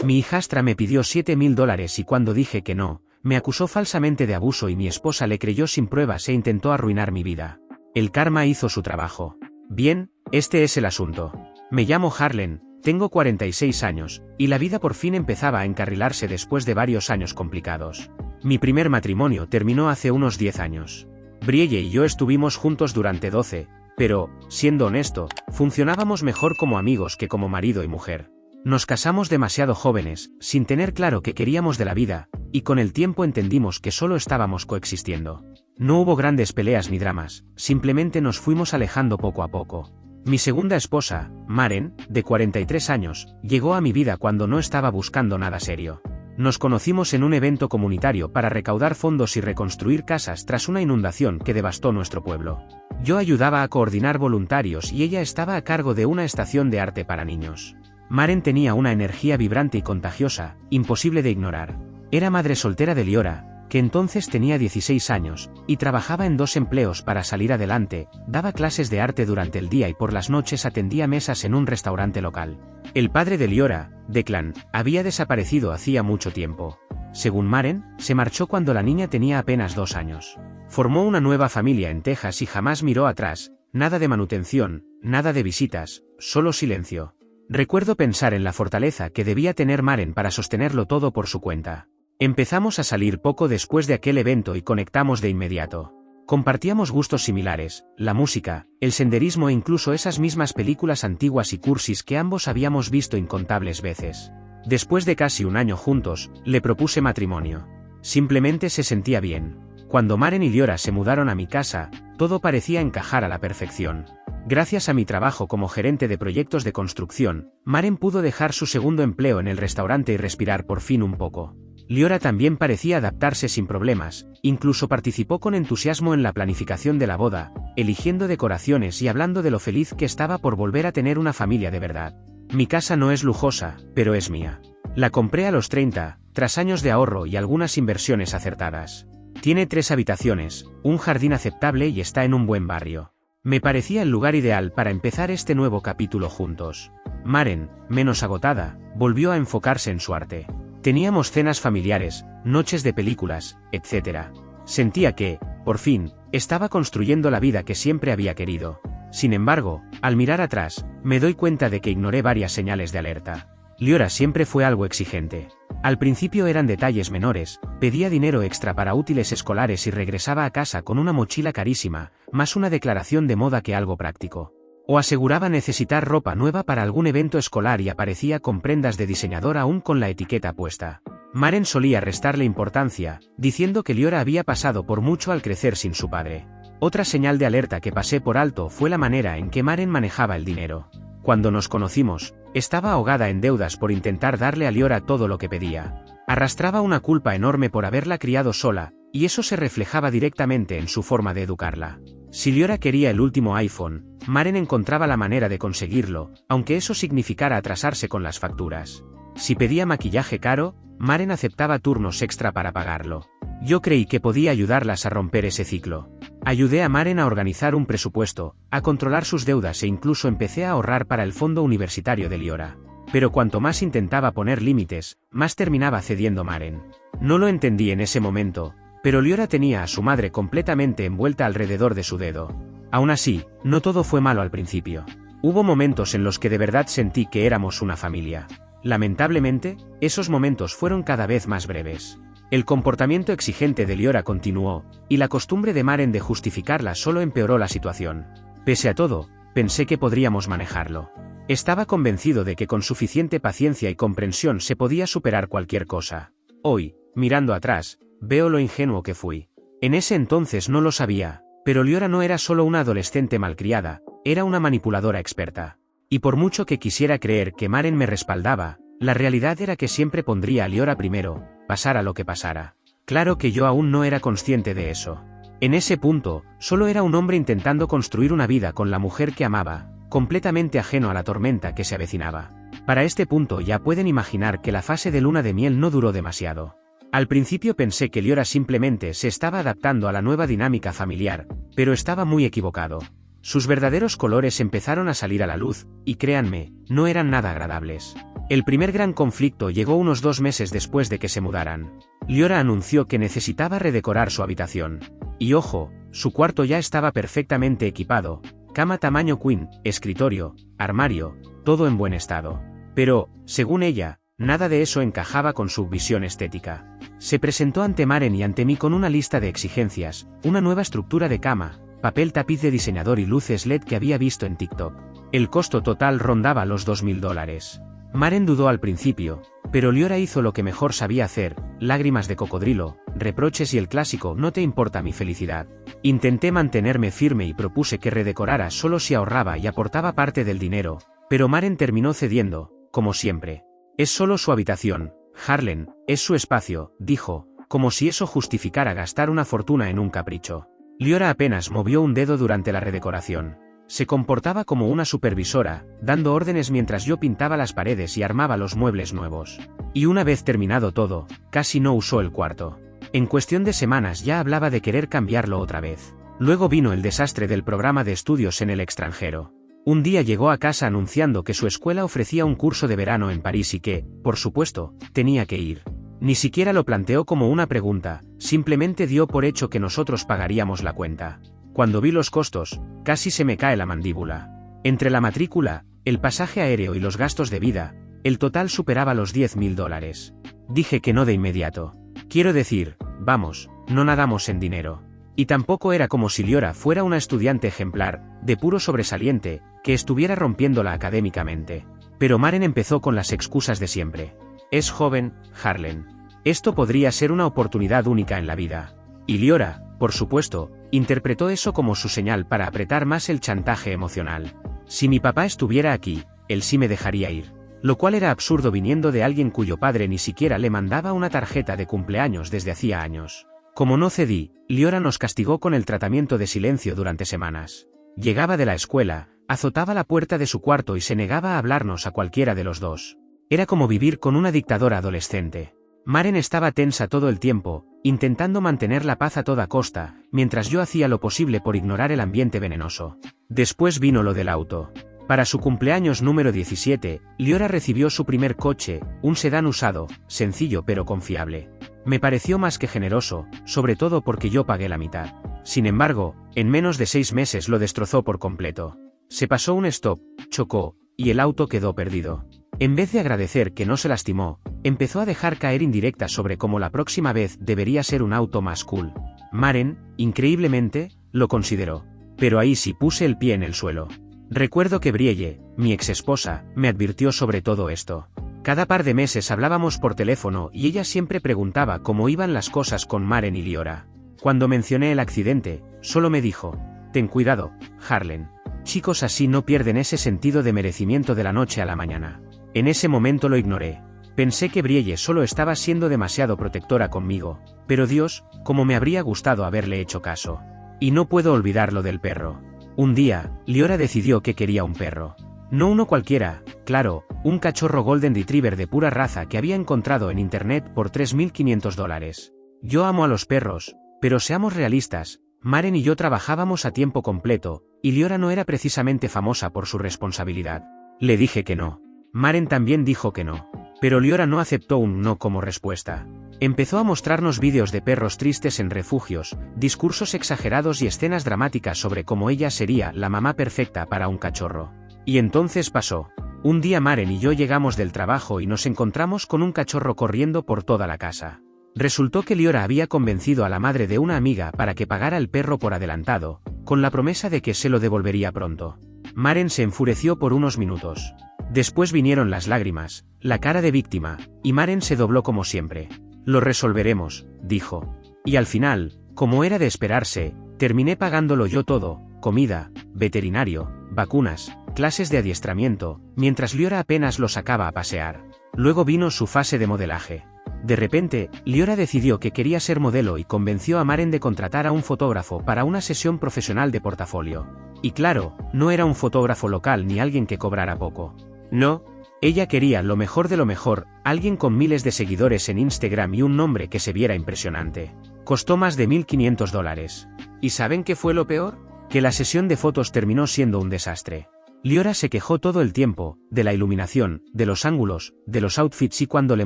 Mi hijastra me pidió $7.000 y cuando dije que no, me acusó falsamente de abuso y mi esposa le creyó sin pruebas e intentó arruinar mi vida. El karma hizo su trabajo. Bien, este es el asunto. Me llamo Harlen, tengo 46 años, y la vida por fin empezaba a encarrilarse después de varios años complicados. Mi primer matrimonio terminó hace unos 10 años. Brielle y yo estuvimos juntos durante 12, pero, siendo honesto, funcionábamos mejor como amigos que como marido y mujer. Nos casamos demasiado jóvenes, sin tener claro qué queríamos de la vida, y con el tiempo entendimos que solo estábamos coexistiendo. No hubo grandes peleas ni dramas, simplemente nos fuimos alejando poco a poco. Mi segunda esposa, Maren, de 43 años, llegó a mi vida cuando no estaba buscando nada serio. Nos conocimos en un evento comunitario para recaudar fondos y reconstruir casas tras una inundación que devastó nuestro pueblo. Yo ayudaba a coordinar voluntarios y ella estaba a cargo de una estación de arte para niños. Maren tenía una energía vibrante y contagiosa, imposible de ignorar. Era madre soltera de Liora, que entonces tenía 16 años, y trabajaba en 2 empleos para salir adelante, daba clases de arte durante el día y por las noches atendía mesas en un restaurante local. El padre de Liora, Declan, había desaparecido hacía mucho tiempo. Según Maren, se marchó cuando la niña tenía apenas 2 años. Formó una nueva familia en Texas y jamás miró atrás, nada de manutención, nada de visitas, solo silencio. Recuerdo pensar en la fortaleza que debía tener Maren para sostenerlo todo por su cuenta. Empezamos a salir poco después de aquel evento y conectamos de inmediato. Compartíamos gustos similares, la música, el senderismo e incluso esas mismas películas antiguas y cursis que ambos habíamos visto incontables veces. Después de casi un año juntos, le propuse matrimonio. Simplemente se sentía bien. Cuando Maren y Liora se mudaron a mi casa, todo parecía encajar a la perfección. Gracias a mi trabajo como gerente de proyectos de construcción, Maren pudo dejar su segundo empleo en el restaurante y respirar por fin un poco. Liora también parecía adaptarse sin problemas, incluso participó con entusiasmo en la planificación de la boda, eligiendo decoraciones y hablando de lo feliz que estaba por volver a tener una familia de verdad. Mi casa no es lujosa, pero es mía. La compré a los 30, tras años de ahorro y algunas inversiones acertadas. Tiene 3 habitaciones, un jardín aceptable y está en un buen barrio. Me parecía el lugar ideal para empezar este nuevo capítulo juntos. Maren, menos agotada, volvió a enfocarse en su arte. Teníamos cenas familiares, noches de películas, etc. Sentía que, por fin, estaba construyendo la vida que siempre había querido. Sin embargo, al mirar atrás, me doy cuenta de que ignoré varias señales de alerta. Liora siempre fue algo exigente. Al principio eran detalles menores, pedía dinero extra para útiles escolares y regresaba a casa con una mochila carísima, más una declaración de moda que algo práctico. O aseguraba necesitar ropa nueva para algún evento escolar y aparecía con prendas de diseñador aún con la etiqueta puesta. Maren solía restarle importancia, diciendo que Liora había pasado por mucho al crecer sin su padre. Otra señal de alerta que pasé por alto fue la manera en que Maren manejaba el dinero. Cuando nos conocimos, estaba ahogada en deudas por intentar darle a Liora todo lo que pedía. Arrastraba una culpa enorme por haberla criado sola, y eso se reflejaba directamente en su forma de educarla. Si Liora quería el último iPhone, Maren encontraba la manera de conseguirlo, aunque eso significara atrasarse con las facturas. Si pedía maquillaje caro, Maren aceptaba turnos extra para pagarlo. Yo creí que podía ayudarlas a romper ese ciclo. Ayudé a Maren a organizar un presupuesto, a controlar sus deudas e incluso empecé a ahorrar para el fondo universitario de Liora. Pero cuanto más intentaba poner límites, más terminaba cediendo Maren. No lo entendí en ese momento, pero Liora tenía a su madre completamente envuelta alrededor de su dedo. Aún así, no todo fue malo al principio. Hubo momentos en los que de verdad sentí que éramos una familia. Lamentablemente, esos momentos fueron cada vez más breves. El comportamiento exigente de Liora continuó, y la costumbre de Maren de justificarla solo empeoró la situación. Pese a todo, pensé que podríamos manejarlo. Estaba convencido de que con suficiente paciencia y comprensión se podía superar cualquier cosa. Hoy, mirando atrás, veo lo ingenuo que fui. En ese entonces no lo sabía, pero Liora no era solo una adolescente malcriada, era una manipuladora experta. Y por mucho que quisiera creer que Maren me respaldaba, la realidad era que siempre pondría a Liora primero, pasara lo que pasara. Claro que yo aún no era consciente de eso. En ese punto, solo era un hombre intentando construir una vida con la mujer que amaba, completamente ajeno a la tormenta que se avecinaba. Para este punto ya pueden imaginar que la fase de luna de miel no duró demasiado. Al principio pensé que Liora simplemente se estaba adaptando a la nueva dinámica familiar, pero estaba muy equivocado. Sus verdaderos colores empezaron a salir a la luz, y créanme, no eran nada agradables. El primer gran conflicto llegó unos 2 meses después de que se mudaran. Liora anunció que necesitaba redecorar su habitación. Y ojo, su cuarto ya estaba perfectamente equipado, cama tamaño queen, escritorio, armario, todo en buen estado. Pero, según ella, nada de eso encajaba con su visión estética. Se presentó ante Maren y ante mí con una lista de exigencias, una nueva estructura de cama, papel tapiz de diseñador y luces LED que había visto en TikTok. El costo total rondaba los $2000. Maren dudó al principio, pero Liora hizo lo que mejor sabía hacer, lágrimas de cocodrilo, reproches y el clásico "no te importa mi felicidad". Intenté mantenerme firme y propuse que redecorara solo si ahorraba y aportaba parte del dinero, pero Maren terminó cediendo, como siempre. Es solo su habitación, Harlan, es su espacio, dijo, como si eso justificara gastar una fortuna en un capricho. Liora apenas movió un dedo durante la redecoración. Se comportaba como una supervisora, dando órdenes mientras yo pintaba las paredes y armaba los muebles nuevos. Y una vez terminado todo, casi no usó el cuarto. En cuestión de semanas ya hablaba de querer cambiarlo otra vez. Luego vino el desastre del programa de estudios en el extranjero. Un día llegó a casa anunciando que su escuela ofrecía un curso de verano en París y que, por supuesto, tenía que ir. Ni siquiera lo planteó como una pregunta, simplemente dio por hecho que nosotros pagaríamos la cuenta. Cuando vi los costos, casi se me cae la mandíbula. Entre la matrícula, el pasaje aéreo y los gastos de vida, el total superaba los $10.000. Dije que no de inmediato. Quiero decir, vamos, no nadamos en dinero. Y tampoco era como si Liora fuera una estudiante ejemplar, de puro sobresaliente, que estuviera rompiéndola académicamente. Pero Maren empezó con las excusas de siempre. Es joven, Harlan. Esto podría ser una oportunidad única en la vida. Y Liora, por supuesto, interpretó eso como su señal para apretar más el chantaje emocional. Si mi papá estuviera aquí, él sí me dejaría ir. Lo cual era absurdo viniendo de alguien cuyo padre ni siquiera le mandaba una tarjeta de cumpleaños desde hacía años. Como no cedí, Liora nos castigó con el tratamiento de silencio durante semanas. Llegaba de la escuela, azotaba la puerta de su cuarto y se negaba a hablarnos a cualquiera de los dos. Era como vivir con una dictadora adolescente. Maren estaba tensa todo el tiempo, intentando mantener la paz a toda costa, mientras yo hacía lo posible por ignorar el ambiente venenoso. Después vino lo del auto. Para su cumpleaños número 17, Liora recibió su primer coche, un sedán usado, sencillo pero confiable. Me pareció más que generoso, sobre todo porque yo pagué la mitad. Sin embargo, en menos de 6 meses lo destrozó por completo. Se pasó un stop, chocó, y el auto quedó perdido. En vez de agradecer que no se lastimó, empezó a dejar caer indirectas sobre cómo la próxima vez debería ser un auto más cool. Maren, increíblemente, lo consideró. Pero ahí sí puse el pie en el suelo. Recuerdo que Brielle, mi exesposa, me advirtió sobre todo esto. Cada par de meses hablábamos por teléfono y ella siempre preguntaba cómo iban las cosas con Maren y Liora. Cuando mencioné el accidente, solo me dijo: ten cuidado, Harlan. Chicos así no pierden ese sentido de merecimiento de la noche a la mañana. En ese momento lo ignoré. Pensé que Brielle solo estaba siendo demasiado protectora conmigo, pero Dios, cómo me habría gustado haberle hecho caso. Y no puedo olvidar lo del perro. Un día, Liora decidió que quería un perro. No uno cualquiera, claro, un cachorro Golden Retriever de pura raza que había encontrado en internet por $3.500. Yo amo a los perros, pero seamos realistas, Maren y yo trabajábamos a tiempo completo, y Liora no era precisamente famosa por su responsabilidad. Le dije que no. Maren también dijo que no. Pero Liora no aceptó un no como respuesta. Empezó a mostrarnos vídeos de perros tristes en refugios, discursos exagerados y escenas dramáticas sobre cómo ella sería la mamá perfecta para un cachorro. Y entonces pasó. Un día Maren y yo llegamos del trabajo y nos encontramos con un cachorro corriendo por toda la casa. Resultó que Liora había convencido a la madre de una amiga para que pagara el perro por adelantado, con la promesa de que se lo devolvería pronto. Maren se enfureció por unos minutos. Después vinieron las lágrimas, la cara de víctima, y Maren se dobló como siempre. Lo resolveremos, dijo. Y al final, como era de esperarse, terminé pagándolo yo todo: comida, veterinario, vacunas, clases de adiestramiento, mientras Liora apenas lo sacaba a pasear. Luego vino su fase de modelaje. De repente, Liora decidió que quería ser modelo y convenció a Maren de contratar a un fotógrafo para una sesión profesional de portafolio. Y claro, no era un fotógrafo local ni alguien que cobrara poco. No, ella quería lo mejor de lo mejor, alguien con miles de seguidores en Instagram y un nombre que se viera impresionante. Costó más de $1.500. ¿Y saben qué fue lo peor? Que la sesión de fotos terminó siendo un desastre. Liora se quejó todo el tiempo, de la iluminación, de los ángulos, de los outfits y cuando le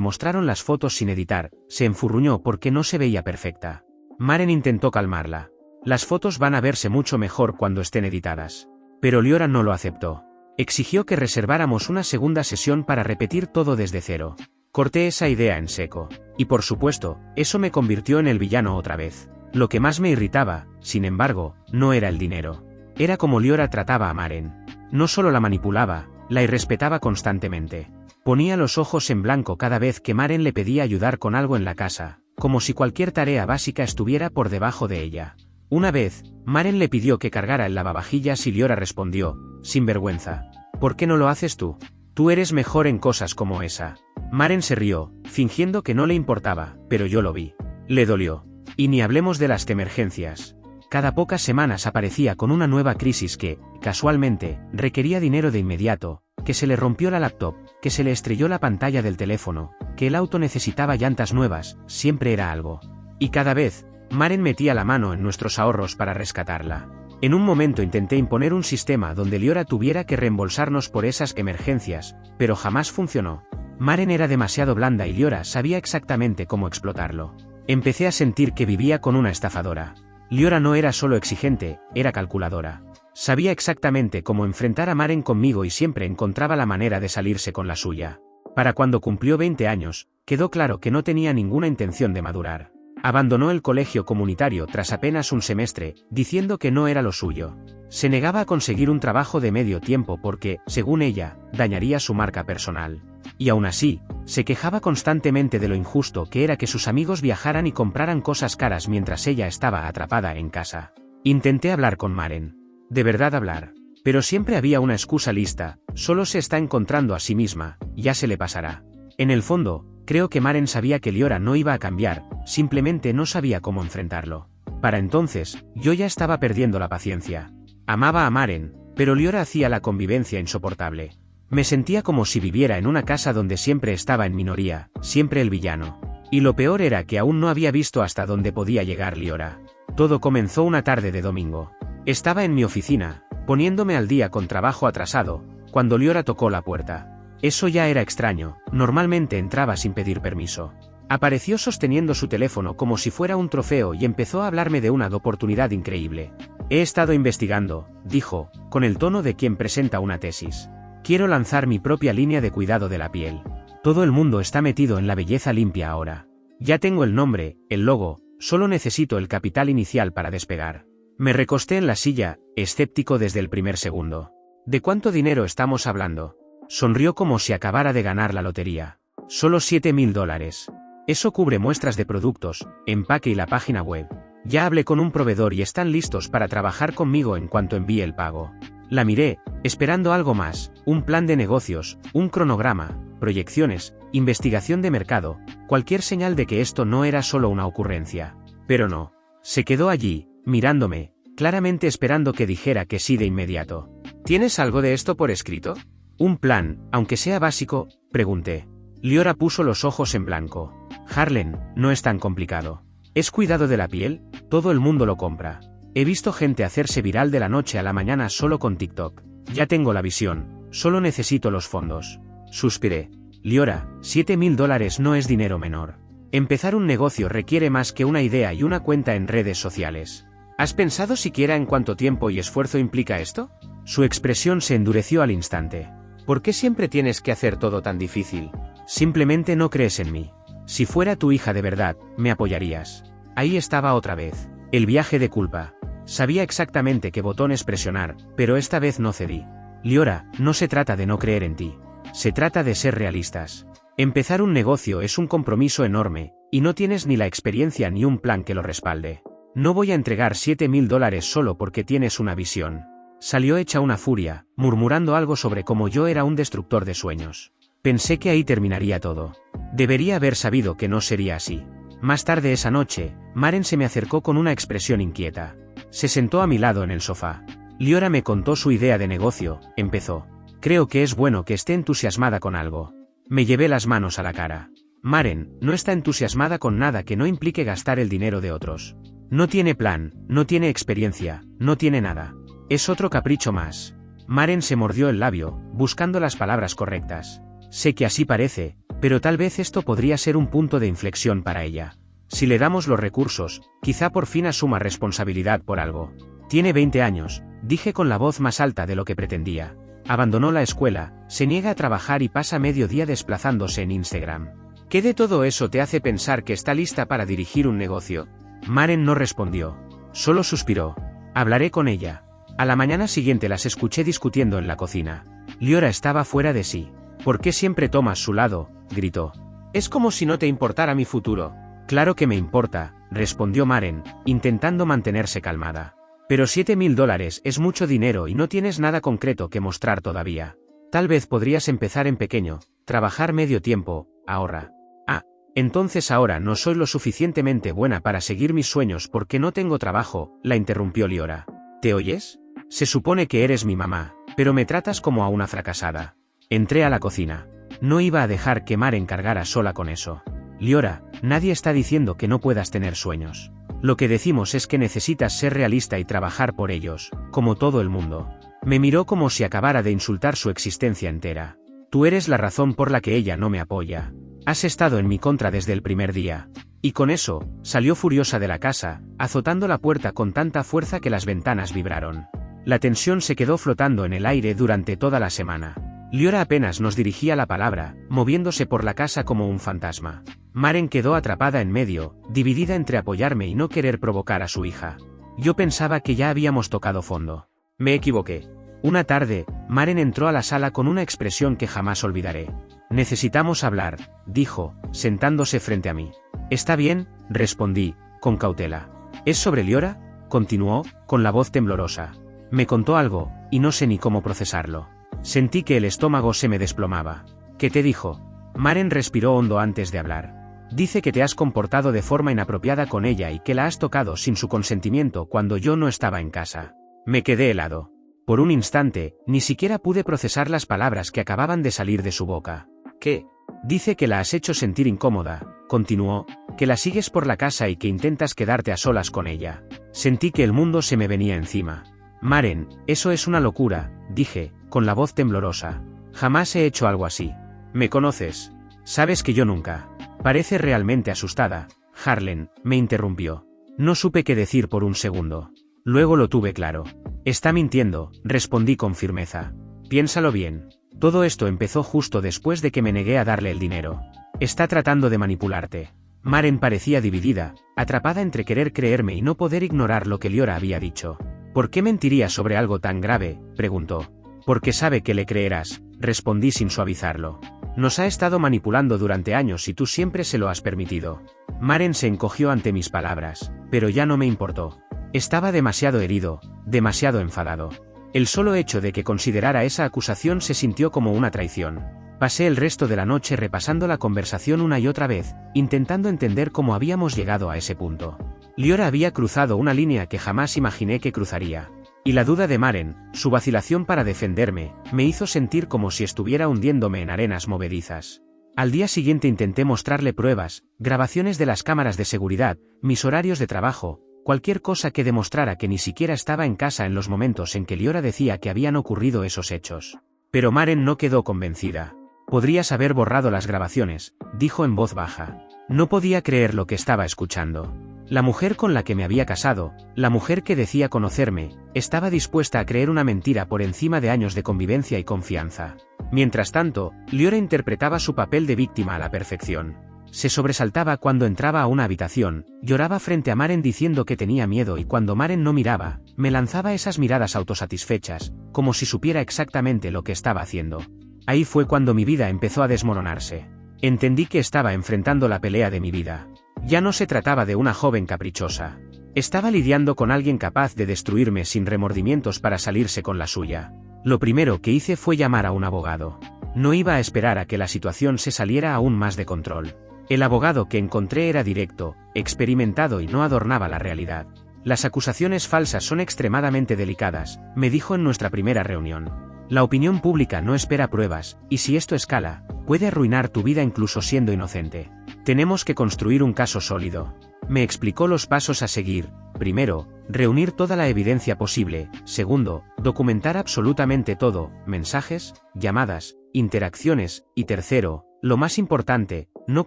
mostraron las fotos sin editar, se enfurruñó porque no se veía perfecta. Maren intentó calmarla. Las fotos van a verse mucho mejor cuando estén editadas. Pero Liora no lo aceptó. Exigió que reserváramos una segunda sesión para repetir todo desde cero. Corté esa idea en seco. Y por supuesto, eso me convirtió en el villano otra vez. Lo que más me irritaba, sin embargo, no era el dinero. Era como Liora trataba a Maren. No solo la manipulaba, la irrespetaba constantemente. Ponía los ojos en blanco cada vez que Maren le pedía ayudar con algo en la casa, como si cualquier tarea básica estuviera por debajo de ella. Una vez, Maren le pidió que cargara el lavavajillas y Liora respondió, sin vergüenza: ¿por qué no lo haces tú? Tú eres mejor en cosas como esa. Maren se rió, fingiendo que no le importaba, pero yo lo vi. Le dolió. Y ni hablemos de las emergencias. Cada pocas semanas aparecía con una nueva crisis que, casualmente, requería dinero de inmediato, que se le rompió la laptop, que se le estrelló la pantalla del teléfono, que el auto necesitaba llantas nuevas, siempre era algo. Y cada vez, Maren metía la mano en nuestros ahorros para rescatarla. En un momento intenté imponer un sistema donde Liora tuviera que reembolsarnos por esas emergencias, pero jamás funcionó. Maren era demasiado blanda y Liora sabía exactamente cómo explotarlo. Empecé a sentir que vivía con una estafadora. Liora no era solo exigente, era calculadora. Sabía exactamente cómo enfrentar a Maren conmigo y siempre encontraba la manera de salirse con la suya. Para cuando cumplió 20 años, quedó claro que no tenía ninguna intención de madurar. Abandonó el colegio comunitario tras apenas un semestre, diciendo que no era lo suyo. Se negaba a conseguir un trabajo de medio tiempo porque, según ella, dañaría su marca personal. Y aún así, se quejaba constantemente de lo injusto que era que sus amigos viajaran y compraran cosas caras mientras ella estaba atrapada en casa. Intenté hablar con Maren. De verdad hablar. Pero siempre había una excusa lista: solo se está encontrando a sí misma, ya se le pasará. En el fondo, creo que Maren sabía que Liora no iba a cambiar, simplemente no sabía cómo enfrentarlo. Para entonces, yo ya estaba perdiendo la paciencia. Amaba a Maren, pero Liora hacía la convivencia insoportable. Me sentía como si viviera en una casa donde siempre estaba en minoría, siempre el villano. Y lo peor era que aún no había visto hasta dónde podía llegar Liora. Todo comenzó una tarde de domingo. Estaba en mi oficina, poniéndome al día con trabajo atrasado, cuando Liora tocó la puerta. Eso ya era extraño, normalmente entraba sin pedir permiso. Apareció sosteniendo su teléfono como si fuera un trofeo y empezó a hablarme de una oportunidad increíble. He estado investigando, dijo, con el tono de quien presenta una tesis. Quiero lanzar mi propia línea de cuidado de la piel. Todo el mundo está metido en la belleza limpia ahora. Ya tengo el nombre, el logo, solo necesito el capital inicial para despegar. Me recosté en la silla, escéptico desde el primer segundo. ¿De cuánto dinero estamos hablando? Sonrió como si acabara de ganar la lotería. Solo $7.000. Eso cubre muestras de productos, empaque y la página web. Ya hablé con un proveedor y están listos para trabajar conmigo en cuanto envíe el pago. La miré, esperando algo más: un plan de negocios, un cronograma, proyecciones, investigación de mercado, cualquier señal de que esto no era solo una ocurrencia. Pero no. Se quedó allí, mirándome, claramente esperando que dijera que sí de inmediato. ¿Tienes algo de esto por escrito? ¿Un plan, aunque sea básico?, pregunté. Liora puso los ojos en blanco. Harlan, no es tan complicado. ¿Es cuidado de la piel? Todo el mundo lo compra. He visto gente hacerse viral de la noche a la mañana solo con TikTok. Ya tengo la visión, solo necesito los fondos. Suspiré. Liora, $7.000 no es dinero menor. Empezar un negocio requiere más que una idea y una cuenta en redes sociales. ¿Has pensado siquiera en cuánto tiempo y esfuerzo implica esto? Su expresión se endureció al instante. ¿Por qué siempre tienes que hacer todo tan difícil? Simplemente no crees en mí. Si fuera tu hija de verdad, me apoyarías. Ahí estaba otra vez. El viaje de culpa. Sabía exactamente qué botones presionar, pero esta vez no cedí. Liora, no se trata de no creer en ti. Se trata de ser realistas. Empezar un negocio es un compromiso enorme, y no tienes ni la experiencia ni un plan que lo respalde. No voy a entregar $7.000 solo porque tienes una visión. Salió hecha una furia, murmurando algo sobre cómo yo era un destructor de sueños. Pensé que ahí terminaría todo. Debería haber sabido que no sería así. Más tarde esa noche, Maren se me acercó con una expresión inquieta. Se sentó a mi lado en el sofá. Liora me contó su idea de negocio, empezó. Creo que es bueno que esté entusiasmada con algo. Me llevé las manos a la cara. Maren no está entusiasmada con nada que no implique gastar el dinero de otros. No tiene plan, no tiene experiencia, no tiene nada. Es otro capricho más. Maren se mordió el labio, buscando las palabras correctas. Sé que así parece, pero tal vez esto podría ser un punto de inflexión para ella. Si le damos los recursos, quizá por fin asuma responsabilidad por algo. Tiene 20 años, dije con la voz más alta de lo que pretendía. Abandonó la escuela, se niega a trabajar y pasa medio día desplazándose en Instagram. ¿Qué de todo eso te hace pensar que está lista para dirigir un negocio? Maren no respondió. Solo suspiró. Hablaré con ella. A la mañana siguiente las escuché discutiendo en la cocina. Liora estaba fuera de sí. ¿Por qué siempre tomas su lado?, gritó. Es como si no te importara mi futuro. Claro que me importa, respondió Maren, intentando mantenerse calmada. Pero $7.000 es mucho dinero y no tienes nada concreto que mostrar todavía. Tal vez podrías empezar en pequeño, trabajar medio tiempo, ahorra. Ah, entonces ahora no soy lo suficientemente buena para seguir mis sueños porque no tengo trabajo, la interrumpió Liora. ¿Te oyes? Se supone que eres mi mamá, pero me tratas como a una fracasada. Entré a la cocina. No iba a dejar que Maren cargara sola con eso. Liora, nadie está diciendo que no puedas tener sueños. Lo que decimos es que necesitas ser realista y trabajar por ellos, como todo el mundo. Me miró como si acabara de insultar su existencia entera. Tú eres la razón por la que ella no me apoya. Has estado en mi contra desde el primer día. Y con eso, salió furiosa de la casa, azotando la puerta con tanta fuerza que las ventanas vibraron. La tensión se quedó flotando en el aire durante toda la semana. Liora apenas nos dirigía la palabra, moviéndose por la casa como un fantasma. Maren quedó atrapada en medio, dividida entre apoyarme y no querer provocar a su hija. Yo pensaba que ya habíamos tocado fondo. Me equivoqué. Una tarde, Maren entró a la sala con una expresión que jamás olvidaré. Necesitamos hablar, dijo, sentándose frente a mí. Está bien, respondí, con cautela. ¿Es sobre Liora?, continuó, con la voz temblorosa. Me contó algo, y no sé ni cómo procesarlo. Sentí que el estómago se me desplomaba. ¿Qué te dijo? Maren respiró hondo antes de hablar. Dice que te has comportado de forma inapropiada con ella y que la has tocado sin su consentimiento cuando yo no estaba en casa. Me quedé helado. Por un instante, ni siquiera pude procesar las palabras que acababan de salir de su boca. ¿Qué? Dice que la has hecho sentir incómoda, continuó, que la sigues por la casa y que intentas quedarte a solas con ella. Sentí que el mundo se me venía encima. Maren, eso es una locura, dije, con la voz temblorosa. Jamás he hecho algo así. ¿Me conoces? Sabes que yo nunca. Parece realmente asustada. Harlan, me interrumpió. No supe qué decir por un segundo. Luego lo tuve claro. Está mintiendo, respondí con firmeza. Piénsalo bien. Todo esto empezó justo después de que me negué a darle el dinero. Está tratando de manipularte. Maren parecía dividida, atrapada entre querer creerme y no poder ignorar lo que Liora había dicho. ¿Por qué mentiría sobre algo tan grave?, preguntó. Porque sabe que le creerás, respondí sin suavizarlo. Nos ha estado manipulando durante años y tú siempre se lo has permitido. Maren se encogió ante mis palabras, pero ya no me importó. Estaba demasiado herido, demasiado enfadado. El solo hecho de que considerara esa acusación se sintió como una traición. Pasé el resto de la noche repasando la conversación una y otra vez, intentando entender cómo habíamos llegado a ese punto. Liora había cruzado una línea que jamás imaginé que cruzaría. Y la duda de Maren, su vacilación para defenderme, me hizo sentir como si estuviera hundiéndome en arenas movedizas. Al día siguiente intenté mostrarle pruebas, grabaciones de las cámaras de seguridad, mis horarios de trabajo, cualquier cosa que demostrara que ni siquiera estaba en casa en los momentos en que Liora decía que habían ocurrido esos hechos. Pero Maren no quedó convencida. Podrías haber borrado las grabaciones, dijo en voz baja. No podía creer lo que estaba escuchando. La mujer con la que me había casado, la mujer que decía conocerme, estaba dispuesta a creer una mentira por encima de años de convivencia y confianza. Mientras tanto, Liora interpretaba su papel de víctima a la perfección. Se sobresaltaba cuando entraba a una habitación, lloraba frente a Maren diciendo que tenía miedo y cuando Maren no miraba, me lanzaba esas miradas autosatisfechas, como si supiera exactamente lo que estaba haciendo. Ahí fue cuando mi vida empezó a desmoronarse. Entendí que estaba enfrentando la pelea de mi vida. Ya no se trataba de una joven caprichosa. Estaba lidiando con alguien capaz de destruirme sin remordimientos para salirse con la suya. Lo primero que hice fue llamar a un abogado. No iba a esperar a que la situación se saliera aún más de control. El abogado que encontré era directo, experimentado y no adornaba la realidad. Las acusaciones falsas son extremadamente delicadas, me dijo en nuestra primera reunión. La opinión pública no espera pruebas, y si esto escala, puede arruinar tu vida incluso siendo inocente. Tenemos que construir un caso sólido. Me explicó los pasos a seguir, primero, reunir toda la evidencia posible, segundo, documentar absolutamente todo, mensajes, llamadas, interacciones, y tercero, lo más importante, no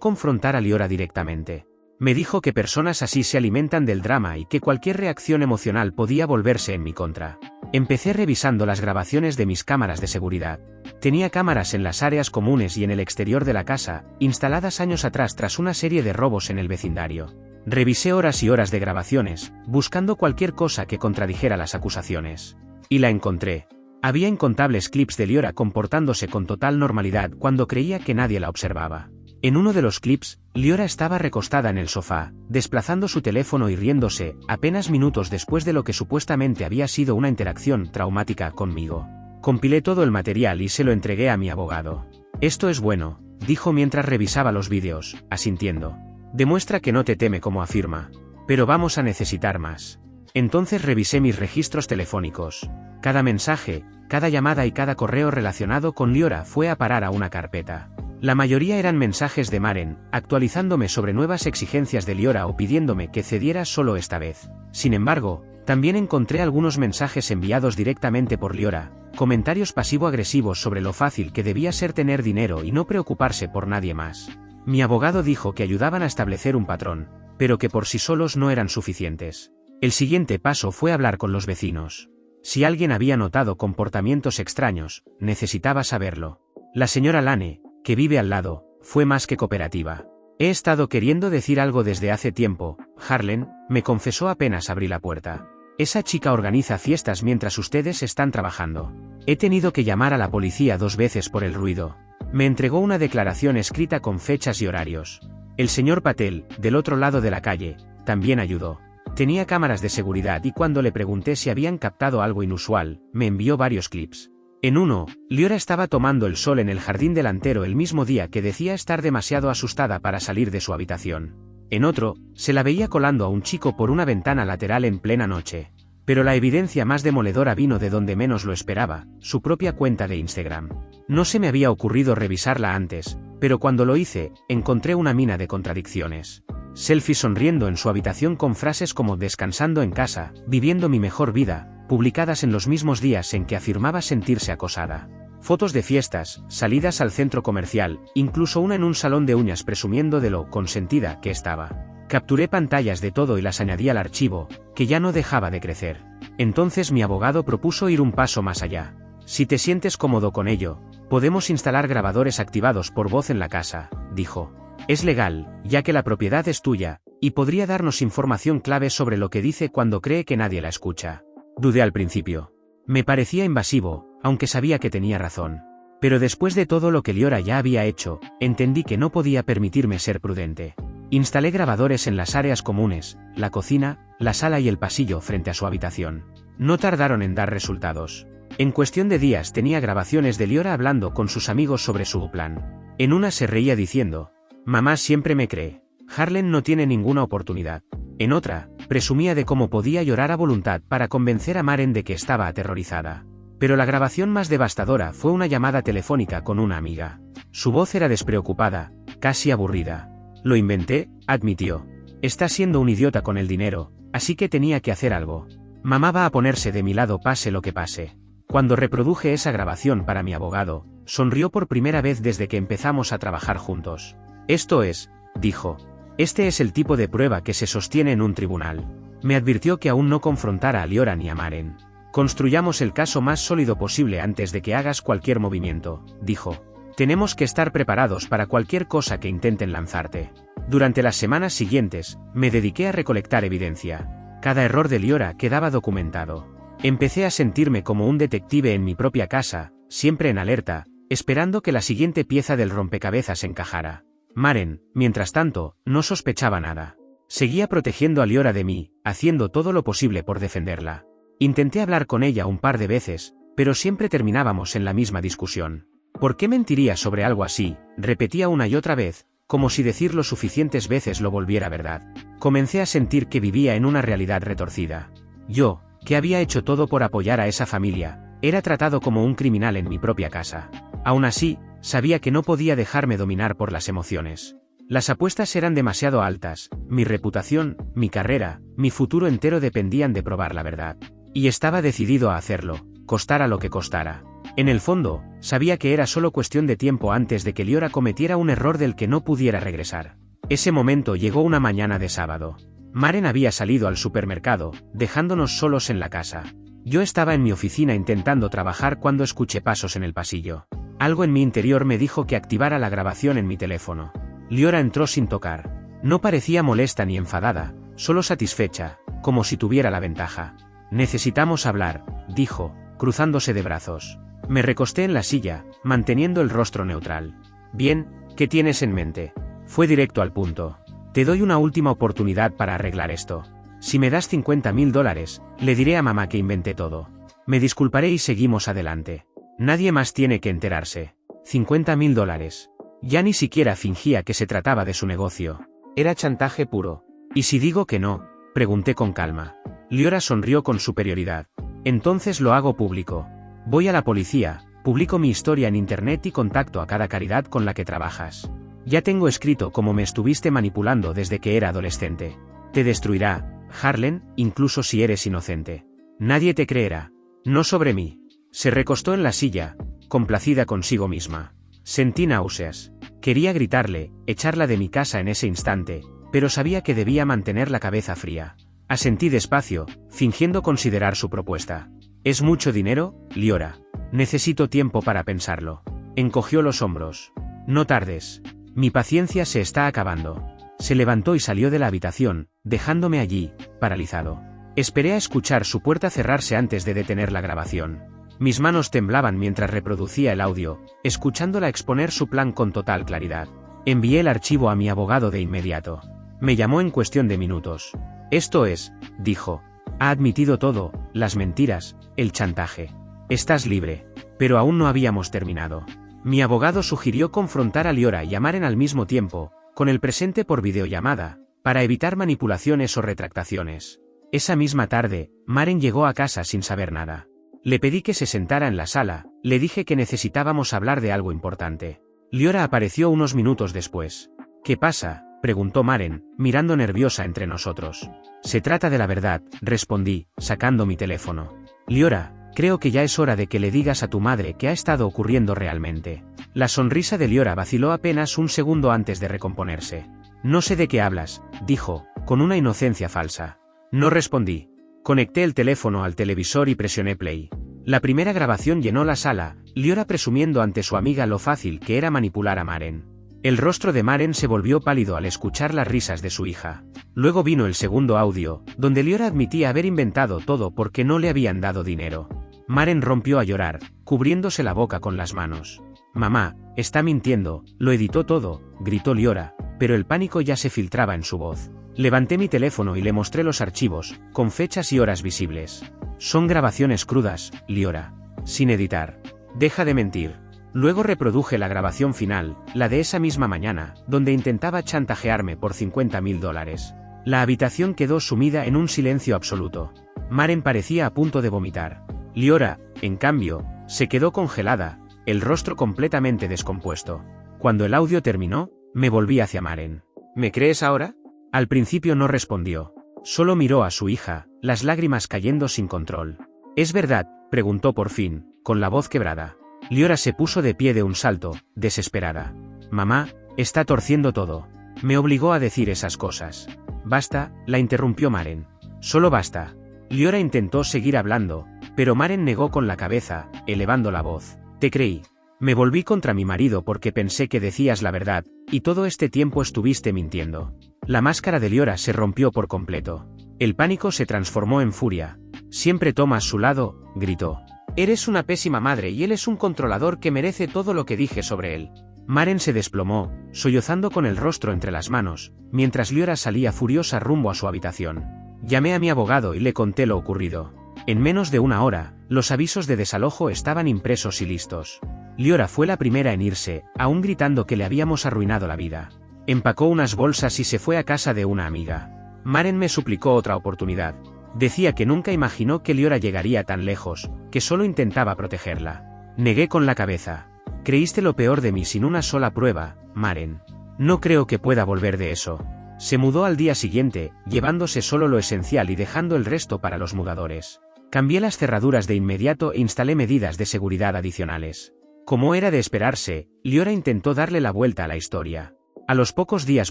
confrontar a Liora directamente. Me dijo que personas así se alimentan del drama y que cualquier reacción emocional podía volverse en mi contra. Empecé revisando las grabaciones de mis cámaras de seguridad. Tenía cámaras en las áreas comunes y en el exterior de la casa, instaladas años atrás tras una serie de robos en el vecindario. Revisé horas y horas de grabaciones, buscando cualquier cosa que contradijera las acusaciones. Y la encontré. Había incontables clips de Liora comportándose con total normalidad cuando creía que nadie la observaba. En uno de los clips, Liora estaba recostada en el sofá, desplazando su teléfono y riéndose, apenas minutos después de lo que supuestamente había sido una interacción traumática conmigo. Compilé todo el material y se lo entregué a mi abogado. Esto es bueno, dijo mientras revisaba los vídeos, asintiendo. Demuestra que no te teme como afirma. Pero vamos a necesitar más. Entonces revisé mis registros telefónicos. Cada mensaje, cada llamada y cada correo relacionado con Liora fue a parar a una carpeta. La mayoría eran mensajes de Maren, actualizándome sobre nuevas exigencias de Liora o pidiéndome que cediera solo esta vez. Sin embargo, también encontré algunos mensajes enviados directamente por Liora, comentarios pasivo-agresivos sobre lo fácil que debía ser tener dinero y no preocuparse por nadie más. Mi abogado dijo que ayudaban a establecer un patrón, pero que por sí solos no eran suficientes. El siguiente paso fue hablar con los vecinos. Si alguien había notado comportamientos extraños, necesitaba saberlo. La señora Lane, que vive al lado, fue más que cooperativa. He estado queriendo decir algo desde hace tiempo, Harlan, me confesó apenas abrí la puerta. Esa chica organiza fiestas mientras ustedes están trabajando. He tenido que llamar a la policía 2 veces por el ruido. Me entregó una declaración escrita con fechas y horarios. El señor Patel, del otro lado de la calle, también ayudó. Tenía cámaras de seguridad y cuando le pregunté si habían captado algo inusual, me envió varios clips. En uno, Liora estaba tomando el sol en el jardín delantero el mismo día que decía estar demasiado asustada para salir de su habitación. En otro, se la veía colando a un chico por una ventana lateral en plena noche. Pero la evidencia más demoledora vino de donde menos lo esperaba, su propia cuenta de Instagram. No se me había ocurrido revisarla antes, pero cuando lo hice, encontré una mina de contradicciones. Selfie sonriendo en su habitación con frases como descansando en casa, viviendo mi mejor vida, publicadas en los mismos días en que afirmaba sentirse acosada. Fotos de fiestas, salidas al centro comercial, incluso una en un salón de uñas presumiendo de lo consentida que estaba. Capturé pantallas de todo y las añadí al archivo, que ya no dejaba de crecer. Entonces mi abogado propuso ir un paso más allá. Si te sientes cómodo con ello, podemos instalar grabadores activados por voz en la casa, dijo. Es legal, ya que la propiedad es tuya, y podría darnos información clave sobre lo que dice cuando cree que nadie la escucha. Dudé al principio. Me parecía invasivo, aunque sabía que tenía razón. Pero después de todo lo que Liora ya había hecho, entendí que no podía permitirme ser prudente. Instalé grabadores en las áreas comunes, la cocina, la sala y el pasillo frente a su habitación. No tardaron en dar resultados. En cuestión de días tenía grabaciones de Liora hablando con sus amigos sobre su plan. En una se reía diciendo, «Mamá siempre me cree. Harlan no tiene ninguna oportunidad». En otra, presumía de cómo podía llorar a voluntad para convencer a Maren de que estaba aterrorizada. Pero la grabación más devastadora fue una llamada telefónica con una amiga. Su voz era despreocupada, casi aburrida. Lo inventé, admitió. Está siendo un idiota con el dinero, así que tenía que hacer algo. Mamá va a ponerse de mi lado pase lo que pase. Cuando reproduje esa grabación para mi abogado, sonrió por primera vez desde que empezamos a trabajar juntos. Esto es, dijo. Este es el tipo de prueba que se sostiene en un tribunal. Me advirtió que aún no confrontara a Liora ni a Maren. Construyamos el caso más sólido posible antes de que hagas cualquier movimiento, dijo. Tenemos que estar preparados para cualquier cosa que intenten lanzarte. Durante las semanas siguientes, me dediqué a recolectar evidencia. Cada error de Liora quedaba documentado. Empecé a sentirme como un detective en mi propia casa, siempre en alerta, esperando que la siguiente pieza del rompecabezas encajara. Maren, mientras tanto, no sospechaba nada. Seguía protegiendo a Liora de mí, haciendo todo lo posible por defenderla. Intenté hablar con ella un par de veces, pero siempre terminábamos en la misma discusión. ¿Por qué mentiría sobre algo así?, repetía una y otra vez, como si decirlo suficientes veces lo volviera verdad. Comencé a sentir que vivía en una realidad retorcida. Yo, que había hecho todo por apoyar a esa familia, era tratado como un criminal en mi propia casa. Aún así, sabía que no podía dejarme dominar por las emociones. Las apuestas eran demasiado altas, mi reputación, mi carrera, Mi futuro entero dependían de probar la verdad. Y estaba decidido a hacerlo, costara lo que costara. En el fondo, sabía que era solo cuestión de tiempo antes de que Liora cometiera un error del que no pudiera regresar. Ese momento llegó una mañana de sábado. Maren había salido al supermercado, dejándonos solos en la casa. Yo estaba en mi oficina intentando trabajar cuando escuché pasos en el pasillo. Algo en mi interior me dijo que activara la grabación en mi teléfono. Liora entró sin tocar. No parecía molesta ni enfadada, solo satisfecha, como si tuviera la ventaja. Necesitamos hablar, dijo, cruzándose de brazos. Me recosté en la silla, manteniendo el rostro neutral. Bien, ¿qué tienes en mente? Fue directo al punto. Te doy una última oportunidad para arreglar esto. Si me das $50.000, le diré a mamá que inventé todo. Me disculparé y seguimos adelante. Nadie más tiene que enterarse. $50.000. Ya ni siquiera fingía que se trataba de su negocio. Era chantaje puro. ¿Y si digo que no? Pregunté con calma. Liora sonrió con superioridad. Entonces lo hago público. Voy a la policía, publico mi historia en internet y contacto a cada caridad con la que trabajas. Ya tengo escrito cómo me estuviste manipulando desde que era adolescente. Te destruirá, Harlan, incluso si eres inocente. Nadie te creerá. No sobre mí. Se recostó en la silla, complacida consigo misma. Sentí náuseas. Quería gritarle, echarla de mi casa en ese instante, pero sabía que debía mantener la cabeza fría. Asentí despacio, fingiendo considerar su propuesta. ¿Es mucho dinero, Liora? Necesito tiempo para pensarlo. Encogió los hombros. No tardes. Mi paciencia se está acabando. Se levantó y salió de la habitación, dejándome allí, paralizado. Esperé a escuchar su puerta cerrarse antes de detener la grabación. Mis manos temblaban mientras reproducía el audio, escuchándola exponer su plan con total claridad. Envié el archivo a mi abogado de inmediato. Me llamó en cuestión de minutos. Esto es, dijo. Ha admitido todo, las mentiras, el chantaje. Estás libre. Pero aún no habíamos terminado. Mi abogado sugirió confrontar a Liora y a Maren al mismo tiempo, con el presente por videollamada, para evitar manipulaciones o retractaciones. Esa misma tarde, Maren llegó a casa sin saber nada. Le pedí que se sentara en la sala, le dije que necesitábamos hablar de algo importante. Liora apareció unos minutos después. ¿Qué pasa?, preguntó Maren, mirando nerviosa entre nosotros. Se trata de la verdad, respondí, sacando mi teléfono. Liora, creo que ya es hora de que le digas a tu madre qué ha estado ocurriendo realmente. La sonrisa de Liora vaciló apenas un segundo antes de recomponerse. No sé de qué hablas, dijo, con una inocencia falsa. No respondí. Conecté el teléfono al televisor y presioné play. La primera grabación llenó la sala, Liora presumiendo ante su amiga lo fácil que era manipular a Maren. El rostro de Maren se volvió pálido al escuchar las risas de su hija. Luego vino el segundo audio, donde Liora admitía haber inventado todo porque no le habían dado dinero. Maren rompió a llorar, cubriéndose la boca con las manos. Mamá, está mintiendo, lo editó todo, gritó Liora, pero el pánico ya se filtraba en su voz. Levanté mi teléfono y le mostré los archivos, con fechas y horas visibles. Son grabaciones crudas, Liora. Sin editar. Deja de mentir. Luego reproduje la grabación final, la de esa misma mañana, donde intentaba chantajearme por $50.000. La habitación quedó sumida en un silencio absoluto. Maren parecía a punto de vomitar. Liora, en cambio, se quedó congelada, el rostro completamente descompuesto. Cuando el audio terminó, me volví hacia Maren. ¿Me crees ahora? Al principio no respondió. Solo miró a su hija, las lágrimas cayendo sin control. ¿Es verdad?, preguntó por fin, con la voz quebrada. Liora se puso de pie de un salto, desesperada. Mamá, está torciendo todo. Me obligó a decir esas cosas. Basta, la interrumpió Maren. Solo basta. Liora intentó seguir hablando, pero Maren negó con la cabeza, elevando la voz. Te creí. Me volví contra mi marido porque pensé que decías la verdad, y todo este tiempo estuviste mintiendo. La máscara de Liora se rompió por completo. El pánico se transformó en furia. Siempre tomas su lado, gritó. Eres una pésima madre y él es un controlador que merece todo lo que dije sobre él. Maren se desplomó, sollozando con el rostro entre las manos, mientras Liora salía furiosa rumbo a su habitación. Llamé a mi abogado y le conté lo ocurrido. En menos de una hora, los avisos de desalojo estaban impresos y listos. Liora fue la primera en irse, aún gritando que le habíamos arruinado la vida. Empacó unas bolsas y se fue a casa de una amiga. Maren me suplicó otra oportunidad. Decía que nunca imaginó que Liora llegaría tan lejos, que solo intentaba protegerla. Negué con la cabeza. Creíste lo peor de mí sin una sola prueba, Maren. No creo que pueda volver de eso. Se mudó al día siguiente, llevándose solo lo esencial y dejando el resto para los mudadores. Cambié las cerraduras de inmediato e instalé medidas de seguridad adicionales. Como era de esperarse, Liora intentó darle la vuelta a la historia. A los pocos días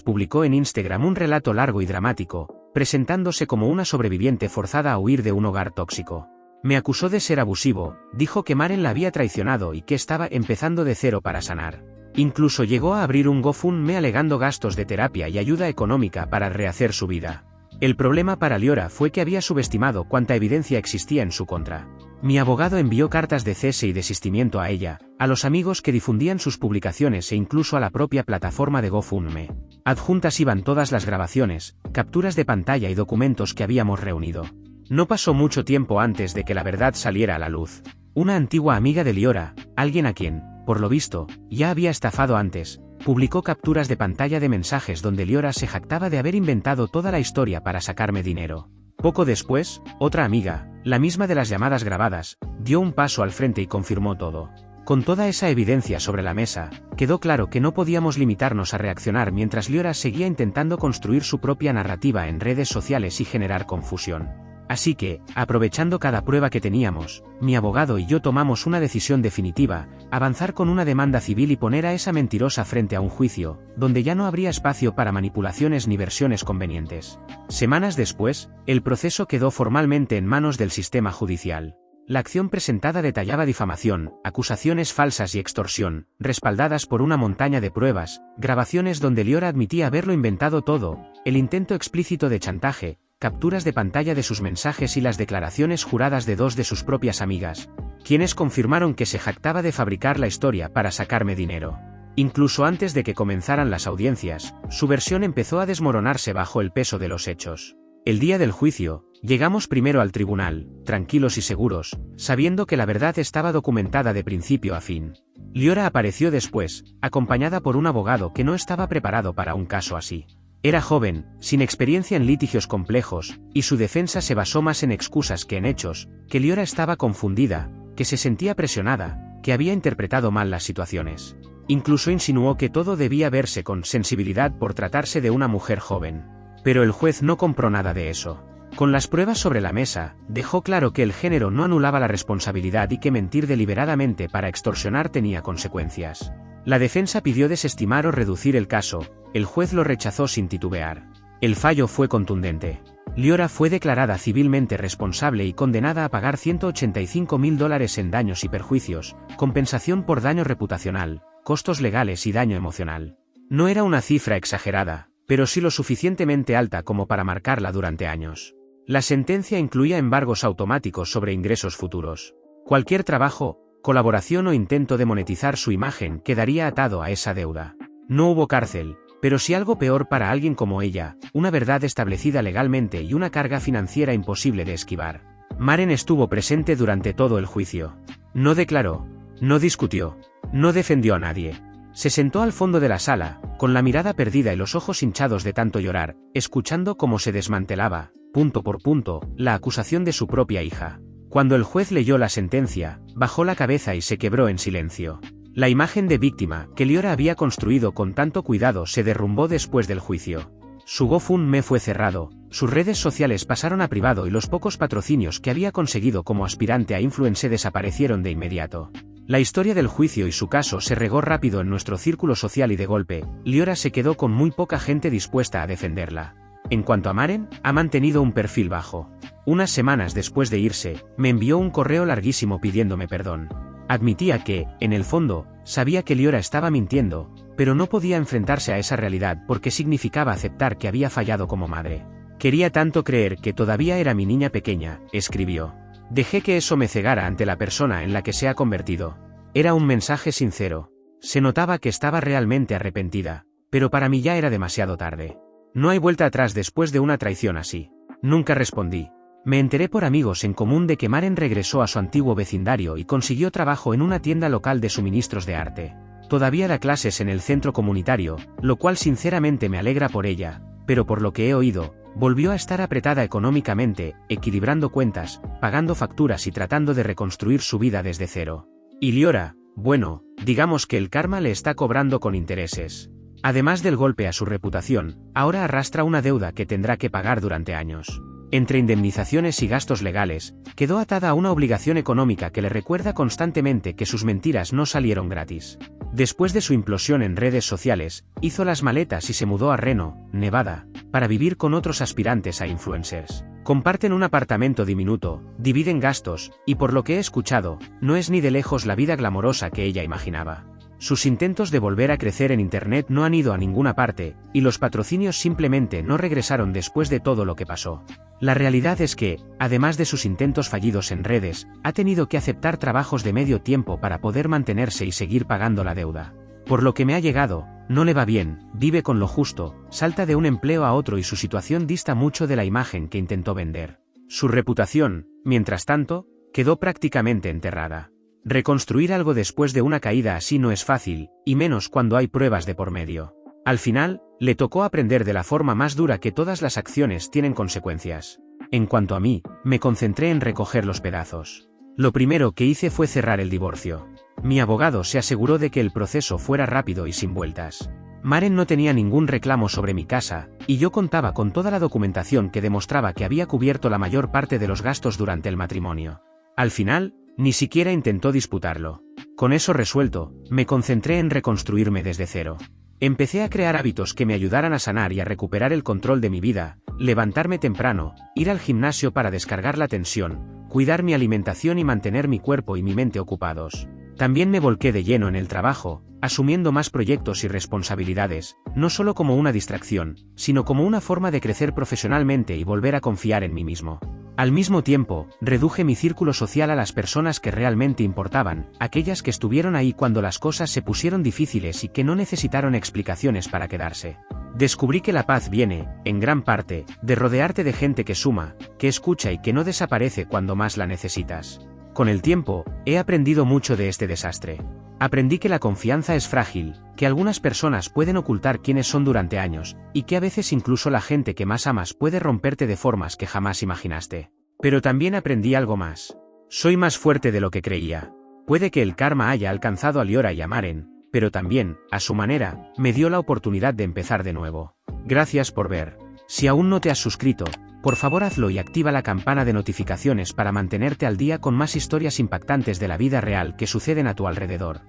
publicó en Instagram un relato largo y dramático, presentándose como una sobreviviente forzada a huir de un hogar tóxico. Me acusó de ser abusivo, dijo que Maren la había traicionado y que estaba empezando de cero para sanar. Incluso llegó a abrir un GoFundMe alegando gastos de terapia y ayuda económica para rehacer su vida. El problema para Liora fue que había subestimado cuánta evidencia existía en su contra. Mi abogado envió cartas de cese y desistimiento a ella, a los amigos que difundían sus publicaciones e incluso a la propia plataforma de GoFundMe. Adjuntas iban todas las grabaciones, capturas de pantalla y documentos que habíamos reunido. No pasó mucho tiempo antes de que la verdad saliera a la luz. Una antigua amiga de Liora, alguien a quien, por lo visto, ya había estafado antes, publicó capturas de pantalla de mensajes donde Liora se jactaba de haber inventado toda la historia para sacarme dinero. Poco después, otra amiga, la misma de las llamadas grabadas, dio un paso al frente y confirmó todo. Con toda esa evidencia sobre la mesa, quedó claro que no podíamos limitarnos a reaccionar mientras Liora seguía intentando construir su propia narrativa en redes sociales y generar confusión. Así que, aprovechando cada prueba que teníamos, mi abogado y yo tomamos una decisión definitiva: avanzar con una demanda civil y poner a esa mentirosa frente a un juicio, donde ya no habría espacio para manipulaciones ni versiones convenientes. Semanas después, el proceso quedó formalmente en manos del sistema judicial. La acción presentada detallaba difamación, acusaciones falsas y extorsión, respaldadas por una montaña de pruebas, grabaciones donde Liora admitía haberlo inventado todo, el intento explícito de chantaje, capturas de pantalla de sus mensajes y las declaraciones juradas de dos de sus propias amigas, quienes confirmaron que se jactaba de fabricar la historia para sacarme dinero. Incluso antes de que comenzaran las audiencias, su versión empezó a desmoronarse bajo el peso de los hechos. El día del juicio, llegamos primero al tribunal, tranquilos y seguros, sabiendo que la verdad estaba documentada de principio a fin. Liora apareció después, acompañada por un abogado que no estaba preparado para un caso así. Era joven, sin experiencia en litigios complejos, y su defensa se basó más en excusas que en hechos, que Liora estaba confundida, que se sentía presionada, que había interpretado mal las situaciones. Incluso insinuó que todo debía verse con sensibilidad por tratarse de una mujer joven. Pero el juez no compró nada de eso. Con las pruebas sobre la mesa, dejó claro que el género no anulaba la responsabilidad y que mentir deliberadamente para extorsionar tenía consecuencias. La defensa pidió desestimar o reducir el caso, el juez lo rechazó sin titubear. El fallo fue contundente. Liora fue declarada civilmente responsable y condenada a pagar $185.000 en daños y perjuicios, compensación por daño reputacional, costos legales y daño emocional. No era una cifra exagerada, pero sí lo suficientemente alta como para marcarla durante años. La sentencia incluía embargos automáticos sobre ingresos futuros. Cualquier trabajo, colaboración o intento de monetizar su imagen quedaría atado a esa deuda. No hubo cárcel, pero sí algo peor para alguien como ella, una verdad establecida legalmente y una carga financiera imposible de esquivar. Maren estuvo presente durante todo el juicio. No declaró, no discutió, no defendió a nadie. Se sentó al fondo de la sala, con la mirada perdida y los ojos hinchados de tanto llorar, escuchando cómo se desmantelaba, punto por punto, la acusación de su propia hija. Cuando el juez leyó la sentencia, bajó la cabeza y se quebró en silencio. La imagen de víctima que Liora había construido con tanto cuidado se derrumbó después del juicio. Su GoFundMe fue cerrado, sus redes sociales pasaron a privado y los pocos patrocinios que había conseguido como aspirante a influencer desaparecieron de inmediato. La historia del juicio y su caso se regó rápido en nuestro círculo social y de golpe, Liora se quedó con muy poca gente dispuesta a defenderla. En cuanto a Maren, ha mantenido un perfil bajo. Unas semanas después de irse, me envió un correo larguísimo pidiéndome perdón. Admitía que, en el fondo, sabía que Liora estaba mintiendo, pero no podía enfrentarse a esa realidad porque significaba aceptar que había fallado como madre. Quería tanto creer que todavía era mi niña pequeña, escribió. Dejé que eso me cegara ante la persona en la que se ha convertido. Era un mensaje sincero. Se notaba que estaba realmente arrepentida, pero para mí ya era demasiado tarde. No hay vuelta atrás después de una traición así. Nunca respondí. Me enteré por amigos en común de que Maren regresó a su antiguo vecindario y consiguió trabajo en una tienda local de suministros de arte. Todavía da clases en el centro comunitario, lo cual sinceramente me alegra por ella, pero por lo que he oído, volvió a estar apretada económicamente, equilibrando cuentas, pagando facturas y tratando de reconstruir su vida desde cero. Y Liora, bueno, digamos que el karma le está cobrando con intereses. Además del golpe a su reputación, ahora arrastra una deuda que tendrá que pagar durante años. Entre indemnizaciones y gastos legales, quedó atada a una obligación económica que le recuerda constantemente que sus mentiras no salieron gratis. Después de su implosión en redes sociales, hizo las maletas y se mudó a Reno, Nevada, para vivir con otros aspirantes a influencers. Comparten un apartamento diminuto, dividen gastos, y por lo que he escuchado, no es ni de lejos la vida glamorosa que ella imaginaba. Sus intentos de volver a crecer en Internet no han ido a ninguna parte, y los patrocinios simplemente no regresaron después de todo lo que pasó. La realidad es que, además de sus intentos fallidos en redes, ha tenido que aceptar trabajos de medio tiempo para poder mantenerse y seguir pagando la deuda. Por lo que me ha llegado, no le va bien, vive con lo justo, salta de un empleo a otro y su situación dista mucho de la imagen que intentó vender. Su reputación, mientras tanto, quedó prácticamente enterrada. Reconstruir algo después de una caída así no es fácil, y menos cuando hay pruebas de por medio. Al final, le tocó aprender de la forma más dura que todas las acciones tienen consecuencias. En cuanto a mí, me concentré en recoger los pedazos. Lo primero que hice fue cerrar el divorcio. Mi abogado se aseguró de que el proceso fuera rápido y sin vueltas. Maren no tenía ningún reclamo sobre mi casa, y yo contaba con toda la documentación que demostraba que había cubierto la mayor parte de los gastos durante el matrimonio. Al final, ni siquiera intentó disputarlo. Con eso resuelto, me concentré en reconstruirme desde cero. Empecé a crear hábitos que me ayudaran a sanar y a recuperar el control de mi vida, levantarme temprano, ir al gimnasio para descargar la tensión, cuidar mi alimentación y mantener mi cuerpo y mi mente ocupados. También me volqué de lleno en el trabajo, asumiendo más proyectos y responsabilidades, no solo como una distracción, sino como una forma de crecer profesionalmente y volver a confiar en mí mismo. Al mismo tiempo, reduje mi círculo social a las personas que realmente importaban, aquellas que estuvieron ahí cuando las cosas se pusieron difíciles y que no necesitaron explicaciones para quedarse. Descubrí que la paz viene, en gran parte, de rodearte de gente que suma, que escucha y que no desaparece cuando más la necesitas. Con el tiempo, he aprendido mucho de este desastre. Aprendí que la confianza es frágil, que algunas personas pueden ocultar quiénes son durante años, y que a veces incluso la gente que más amas puede romperte de formas que jamás imaginaste. Pero también aprendí algo más. Soy más fuerte de lo que creía. Puede que el karma haya alcanzado a Liora y a Maren, pero también, a su manera, me dio la oportunidad de empezar de nuevo. Gracias por ver. Si aún no te has suscrito, por favor hazlo y activa la campana de notificaciones para mantenerte al día con más historias impactantes de la vida real que suceden a tu alrededor.